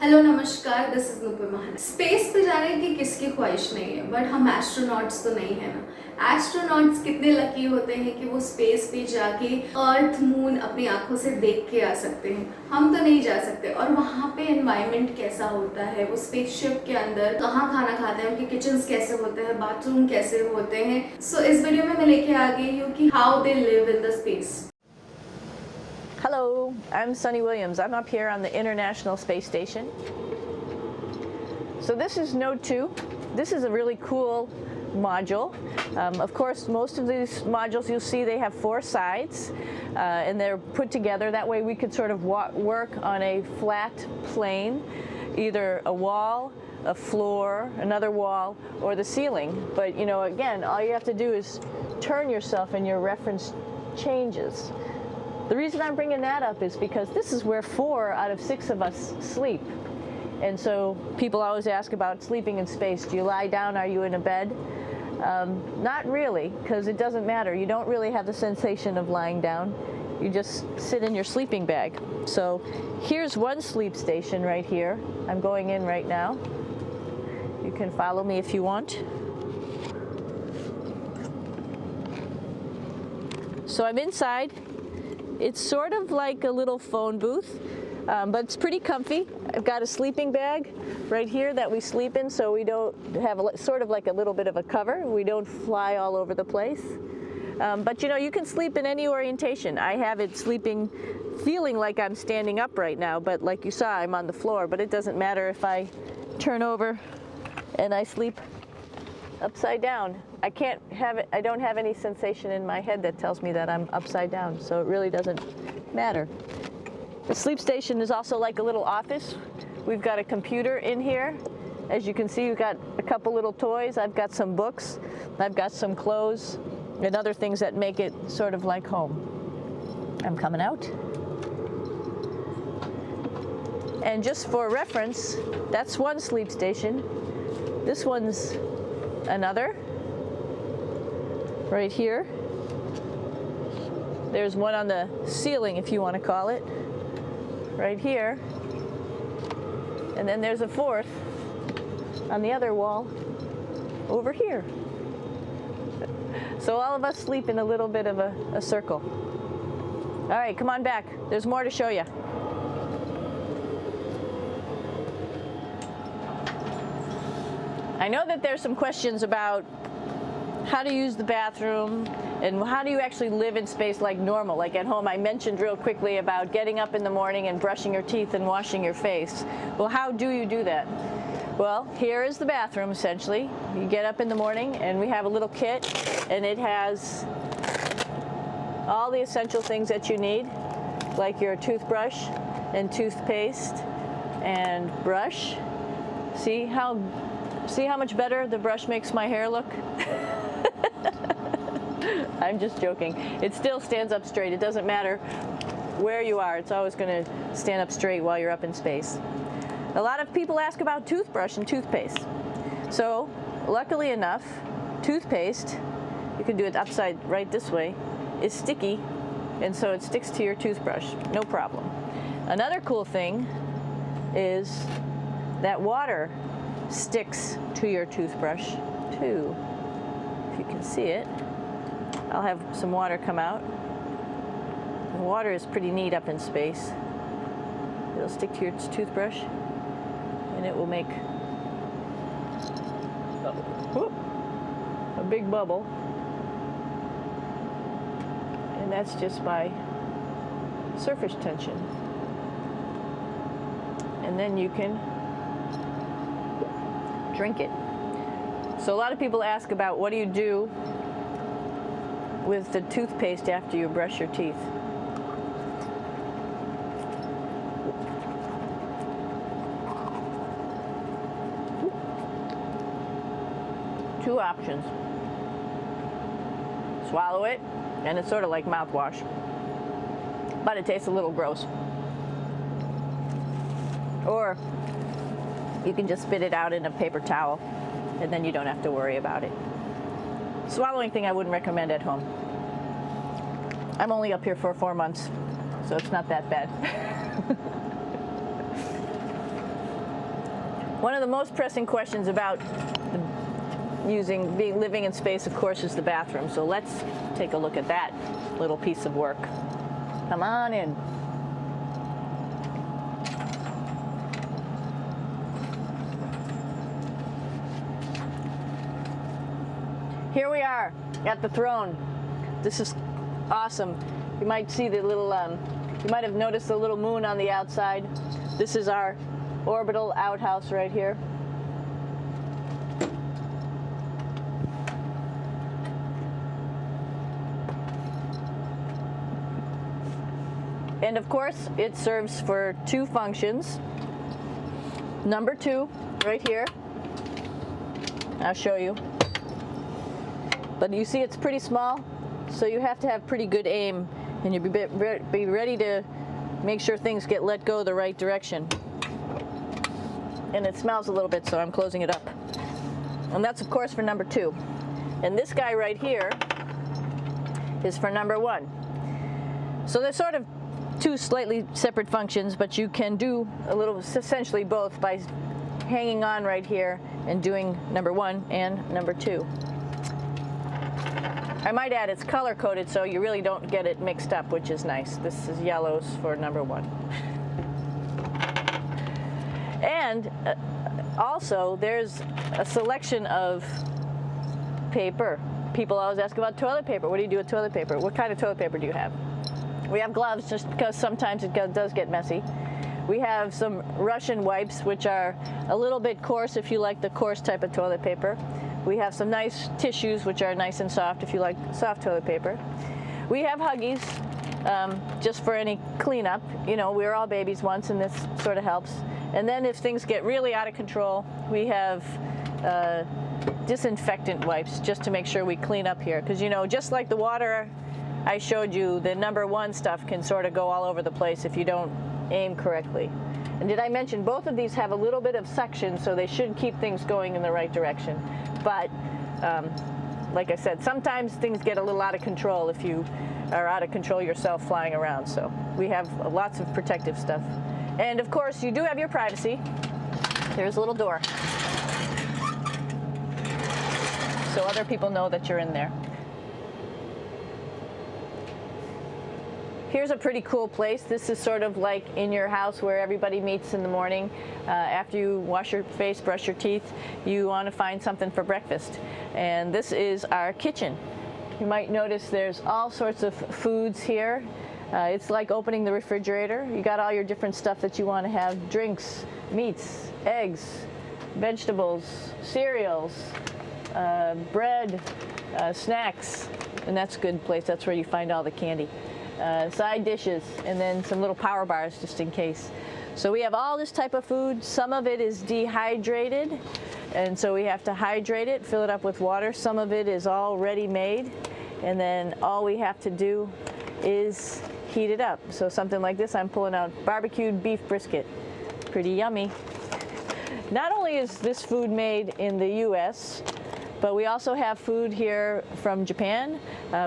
Hello नमस्कार, this is Nupur महान। Space पे जाने की किसकी ख्वाहिश नहीं है, बट हम एस्ट्रोनॉट्स तो नहीं है ना। एस्ट्रोनॉट्स कितने लकी होते हैं कि वो स्पेस पे जाके अर्थ मून अपनी आंखों से देख के आ सकते हैं। हम तो नहीं जा सकते। और वहाँ पे एनवायरनमेंट कैसा होता है, वो स्पेसशिप के अंदर कहाँ खाना खाते हैं, उनके किचन्स कैसे होते हैं, बाथरूम कैसे होते हैं। सो इस वीडियो में मैं लेके आ गई हूँ कि how they live in the space. Hello, I'm Sunny Williams. I'm up here on the International Space Station. So this is Node 2. This is a really cool module. Of course, most of these modules you'll see they have 4 sides and they're put together. That way we could sort of work on a flat plane, either a wall, a floor, another wall, or the ceiling. But you know, again, all you have to do is turn yourself and your reference changes. The reason I'm bringing that up is because this is where 4 out of 6 of us sleep. And so people always ask about sleeping in space. Do you lie down? Are you in a bed? Not really, because it doesn't matter. You don't really have the sensation of lying down. You just sit in your sleeping bag. So here's one sleep station right here. I'm going in right now. You can follow me if you want. So I'm inside. It's sort of like a little phone booth, but it's pretty comfy. I've got a sleeping bag right here that we sleep in, so we don't have sort of like a little bit of a cover. We don't fly all over the place. But you know, you can sleep in any orientation. I have it sleeping, feeling like I'm standing up right now, but like you saw, I'm on the floor. But it doesn't matter if I turn over and I sleep upside down. I don't have any sensation in my head that tells me that I'm upside down, so it really doesn't matter. The sleep station is also like a little office. We've got a computer in here. As you can see, we've got a couple little toys. I've got some books. I've got some clothes and other things that make it sort of like home. I'm coming out. And just for reference, that's one sleep station. This one's another. Right here. There's one on the ceiling, if you want to call it. Right here. And then there's a 4th on the other wall over here. So all of us sleep in a little bit of a circle. All right, come on back. There's more to show you. I know that there's some questions about how to use the bathroom and how do you actually live in space like normal, like at home. I mentioned real quickly about getting up in the morning and brushing your teeth and washing your face. Well, how do you do that? Well, here is the bathroom essentially. You get up in the morning and we have a little kit and it has all the essential things that you need, like your toothbrush and toothpaste and brush. See how much better the brush makes my hair look? I'm just joking. It still stands up straight. It doesn't matter where you are. It's always going to stand up straight while you're up in space. A lot of people ask about toothbrush and toothpaste. So, luckily enough, toothpaste, you can do it upside right this way, is sticky, and so it sticks to your toothbrush. No problem. Another cool thing is that water sticks to your toothbrush too. If you can see it, I'll have some water come out. The water is pretty neat up in space. It'll stick to your toothbrush and it will make a big bubble, and that's just by surface tension. And then you can drink it. So a lot of people ask about what do you do with the toothpaste after you brush your teeth. Two options. Swallow it, and it's sort of like mouthwash, but it tastes a little gross. Or you can just spit it out in a paper towel, and then you don't have to worry about it. Swallowing thing I wouldn't recommend at home. I'm only up here for 4 months, so it's not that bad. One of the most pressing questions about living in space, of course, is the bathroom. So let's take a look at that little piece of work. Come on in. Here we are at the throne. This is awesome. You might see the little, you might have noticed the little moon on the outside. This is our orbital outhouse right here. And of course, it serves for two functions. Number 2, right here. I'll show you. But you see it's pretty small, so you have to have pretty good aim, and you'll be ready to make sure things get let go the right direction. And it smells a little bit, so I'm closing it up. And that's, of course, for number 2. And this guy right here is for number 1. So they're sort of two slightly separate functions, but you can do a little, essentially both, by hanging on right here and doing number 1 and number 2. I might add it's color coded, so you really don't get it mixed up, which is nice. This is yellows for number 1. And also there's a selection of paper. People always ask about toilet paper. What do you do with toilet paper? What kind of toilet paper do you have? We have gloves, just because sometimes it does get messy. We have some Russian wipes, which are a little bit coarse if you like the coarse type of toilet paper. We have some nice tissues, which are nice and soft if you like soft toilet paper. We have Huggies, just for any cleanup. You know, we were all babies once, and this sort of helps. And then if things get really out of control, we have disinfectant wipes, just to make sure we clean up here. Because, you know, just like the water I showed you, the number 1 stuff can sort of go all over the place if you don't aim correctly. And did I mention both of these have a little bit of suction, so they should keep things going in the right direction. But like I said, sometimes things get a little out of control if you are out of control yourself flying around. So we have lots of protective stuff. And of course, you do have your privacy. There's a little door, so other people know that you're in there. Here's a pretty cool place. This is sort of like in your house where everybody meets in the morning. After you wash your face, brush your teeth, you want to find something for breakfast. And this is our kitchen. You might notice there's all sorts of foods here. It's like opening the refrigerator. You got all your different stuff that you want to have: drinks, meats, eggs, vegetables, cereals, bread, snacks. And that's a good place. That's where you find all the candy. Side dishes, and then some little power bars just in case. So we have all this type of food. Some of it is dehydrated, and so we have to hydrate it, fill it up with water. Some of it is all ready-made, and then all we have to do is heat it up. So something like this, I'm pulling out barbecued beef brisket. Pretty yummy. Not only is this food made in the US, but we also have food here from Japan.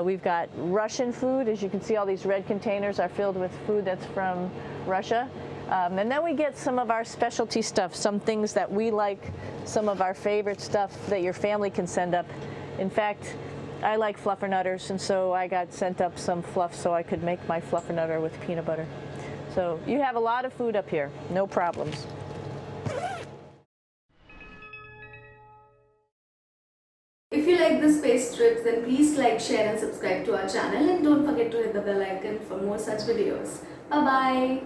We've got Russian food. As you can see, all these red containers are filled with food that's from Russia. And then we get some of our specialty stuff, some things that we like, some of our favorite stuff that your family can send up. In fact, I like fluffernutters, and so I got sent up some fluff so I could make my fluffernutter with peanut butter. So you have a lot of food up here, no problems. If you like the space trips, then please like, share and subscribe to our channel, and don't forget to hit the bell icon for more such videos. Bye bye.